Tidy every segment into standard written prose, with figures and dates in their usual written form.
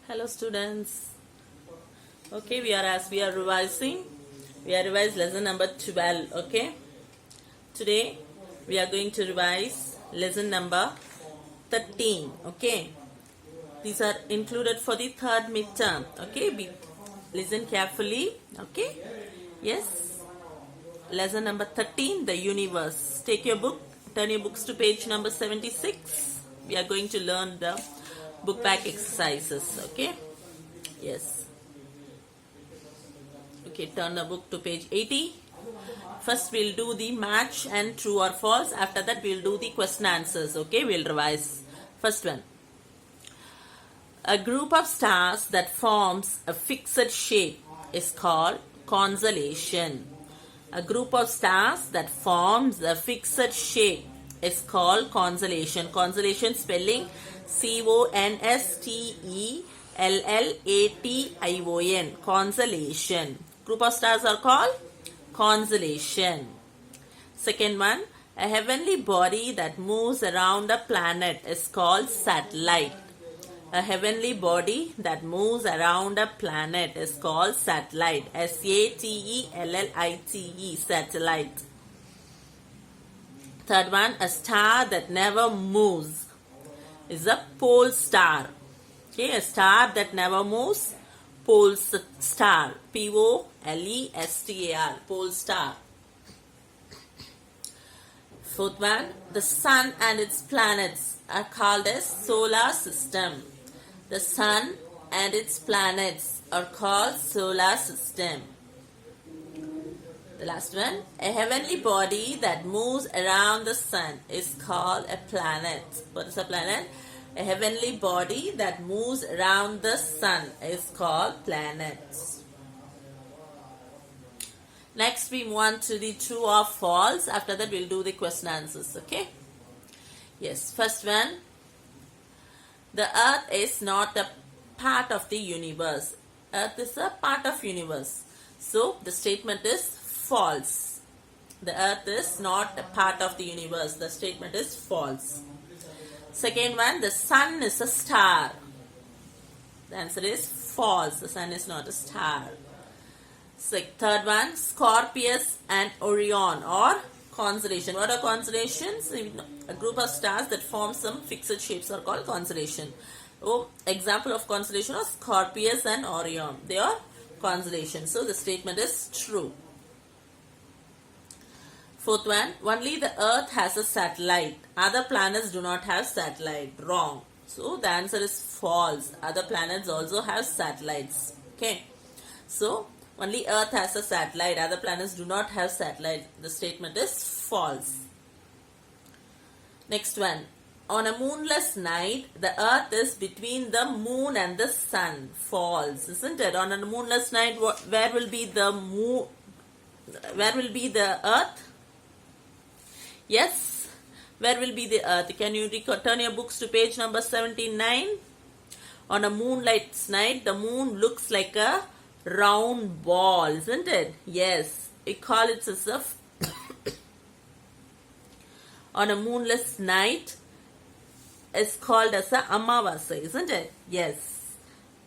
Hello students. Okay, we are revising. We are revised lesson number 12. Okay. Today we are going to revise lesson number 13. Okay. These are included for the third midterm. Okay. Listen carefully. Okay. Yes. Lesson number 13, the universe. Take your book. Turn your books to page number 76. We are going to learn the book back exercises. Okay. Yes. Okay, turn the book to page 80. First we'll do the match and true or false. After that we'll do the question answers. Okay, we'll revise. First one. A group of stars that forms a fixed shape is called constellation. A group of stars that forms a fixed shape is called constellation. Constellation spelling Constellation. Constellation. Group of stars are called constellation. Second one, a heavenly body that moves around a planet is called satellite. A heavenly body that moves around a planet is called satellite. Satellite. Satellite. Third one, a star that never moves is a pole star. Okay, a star that never moves, pole star. Polestar. Pole star. Fourth one, the sun and its planets are called as solar system. The sun and its planets are called solar system. The last one, a heavenly body that moves around the sun is called a planet. What is a planet? A heavenly body that moves around the sun is called planets. Next we move on to the true or false. After that we'll do the question answers. Okay? Yes, first one. The earth is not a part of the universe. Earth is a part of universe. So the statement is false. The earth is not a part of the universe. The statement is false. Second one, the sun is a star. The answer is false. The sun is not a star. Third one, Scorpius and Orion or constellation. What are constellations? A group of stars that form some fixed shapes are called constellation. Oh, example of constellation are Scorpius and Orion. They are constellations. So the statement is true. Fourth one, only the earth has a satellite. Other planets do not have satellite. Wrong. So the answer is false. Other planets also have satellites. Okay. So only earth has a satellite. Other planets do not have satellite. The statement is false. Next one. On a moonless night, the earth is between the moon and the sun. False, isn't it? On a moonless night, where will be the moon? Where will be the earth? Yes, where will be the earth? Can you turn your books to page number 79? On a moonlight night, the moon looks like a round ball, isn't it? Yes, we call it as a on a moonless night, it's called as a Amavasya, isn't it? Yes.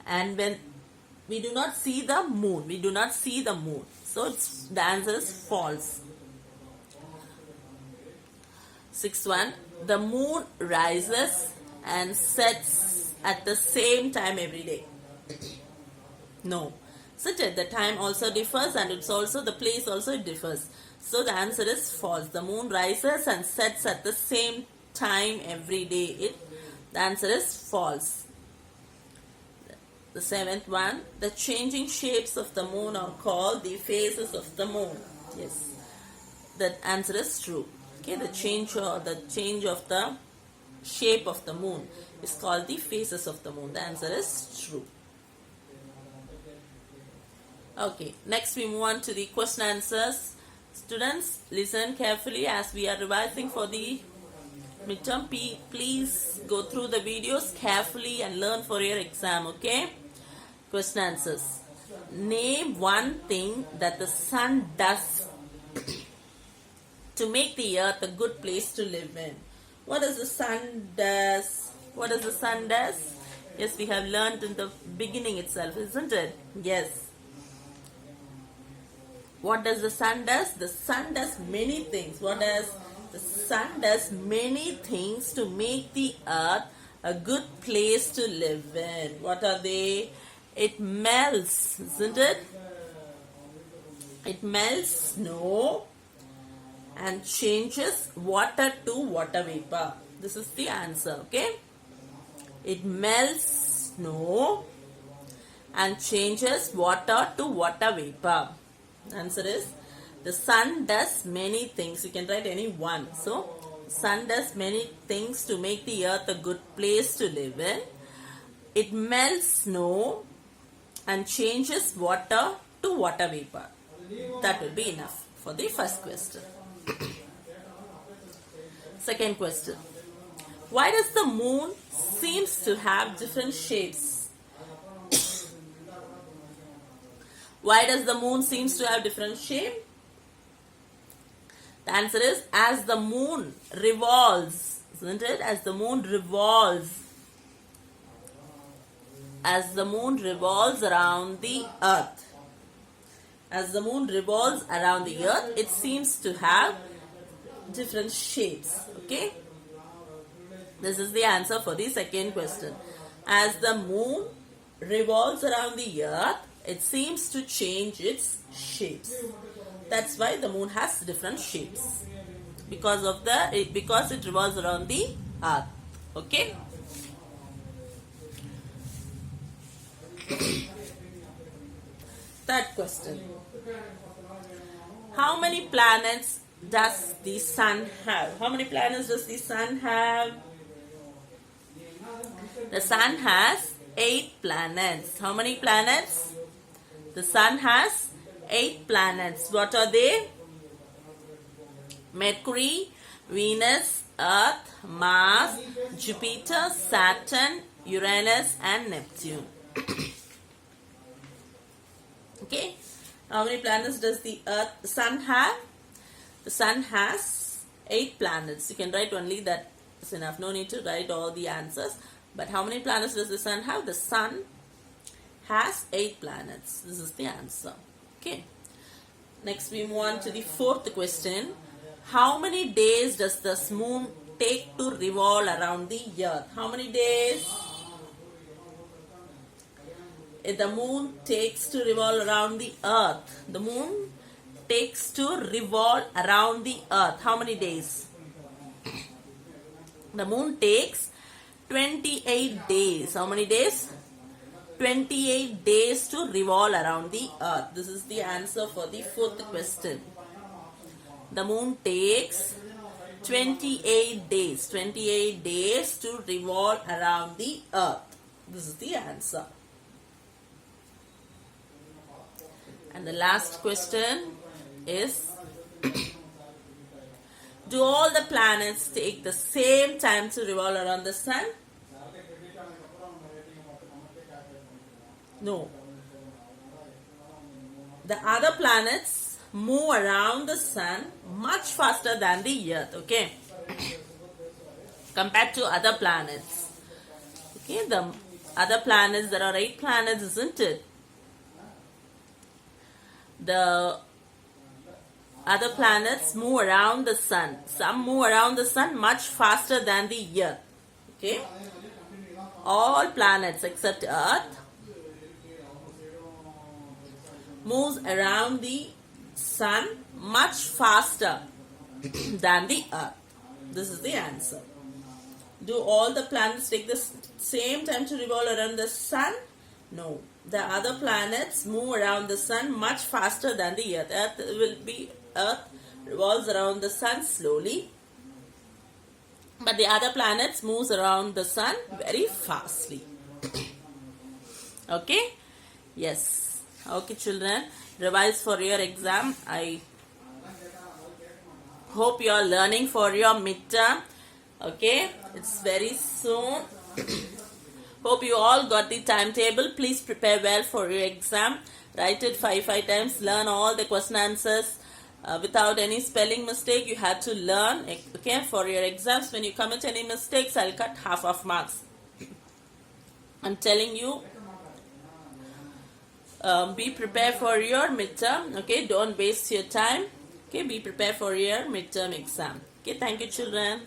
And when we do not see the moon, so the answer is false. Sixth one, the moon rises and sets at the same time every day. No. Isn't it? The time also differs and it's also the place also differs. So the answer is false. The moon rises and sets at the same time every day. The answer is false. The seventh one, the changing shapes of the moon are called the phases of the moon. Yes, the answer is true. Okay, the change of the shape of the moon is called the phases of the moon. The answer is true. Okay, next we move on to the question answers. Students, listen carefully as we are revising for the midterm. Please go through the videos carefully and learn for your exam. Okay? Question answers. Name one thing that the sun does to make the earth a good place to live in. What does the sun does? Yes, we have learned in the beginning itself, isn't it? Yes. What does the sun does? The sun does many things. What does the sun does? Many things to make the earth a good place to live in. What are they? It melts, isn't it? It melts snow and changes water to water vapor. This is the answer, okay? It melts snow and changes water to water vapor. Answer is the sun does many things. You can write any one. So, sun does many things to make the earth a good place to live in. It melts snow and changes water to water vapor. That will be enough for the first question. Second question. Why does the moon seems to have different shapes? Why does the moon seems to have different shape? The answer is as the moon revolves, isn't it? As the moon revolves. As the moon revolves around the earth. As the moon revolves around the earth, it seems to have different shapes. Okay? This is the answer for the second question. As the moon revolves around the earth, it seems to change its shapes. That's why the moon has different shapes. Because it revolves around the earth. Okay? Third question. How many planets does the sun have? How many planets does the sun have? The sun has 8 planets. How many planets? The sun has 8 planets. What are they? Mercury, Venus, Earth, Mars, Jupiter, Saturn, Uranus and Neptune. Okay. How many planets does the sun have? The sun has 8 planets. You can write only that. It's enough. No need to write all the answers. But how many planets does the sun have? The sun has 8 planets. This is the answer. Okay. Next we move on to the fourth question. How many days does the moon take to revolve around the earth? How many days? The moon takes to revolve around the earth. The moon takes to revolve around the earth. How many days? The moon takes 28 days. How many days? 28 days to revolve around the earth. This is the answer for the fourth question. The moon takes 28 days. 28 days to revolve around the earth. This is the answer. And the last question is, do all the planets take the same time to revolve around the sun? No. The other planets move around the sun much faster than the earth, okay? Compared to other planets. Okay, the other planets, there are 8 planets, isn't it? The other planets move around the sun. Some move around the sun much faster than the earth. Okay? All planets except Earth moves around the sun much faster than the earth. This is the answer. Do all the planets take the same time to revolve around the sun? No. The other planets move around the sun much faster than the earth. Earth revolves around the sun slowly. But the other planets moves around the sun very fastly. Okay? Yes. Okay, children. Revise for your exam. I hope you are learning for your midterm. Okay? It's very soon. Hope you all got the timetable. Please prepare well for your exam. Write it 5 times. Learn all the question answers without any spelling mistake. You have to learn. Okay, for your exams, when you commit any mistakes, I'll cut half of marks. I'm telling you, be prepared for your midterm. Okay, don't waste your time. Okay, be prepared for your midterm exam. Okay, thank you, children.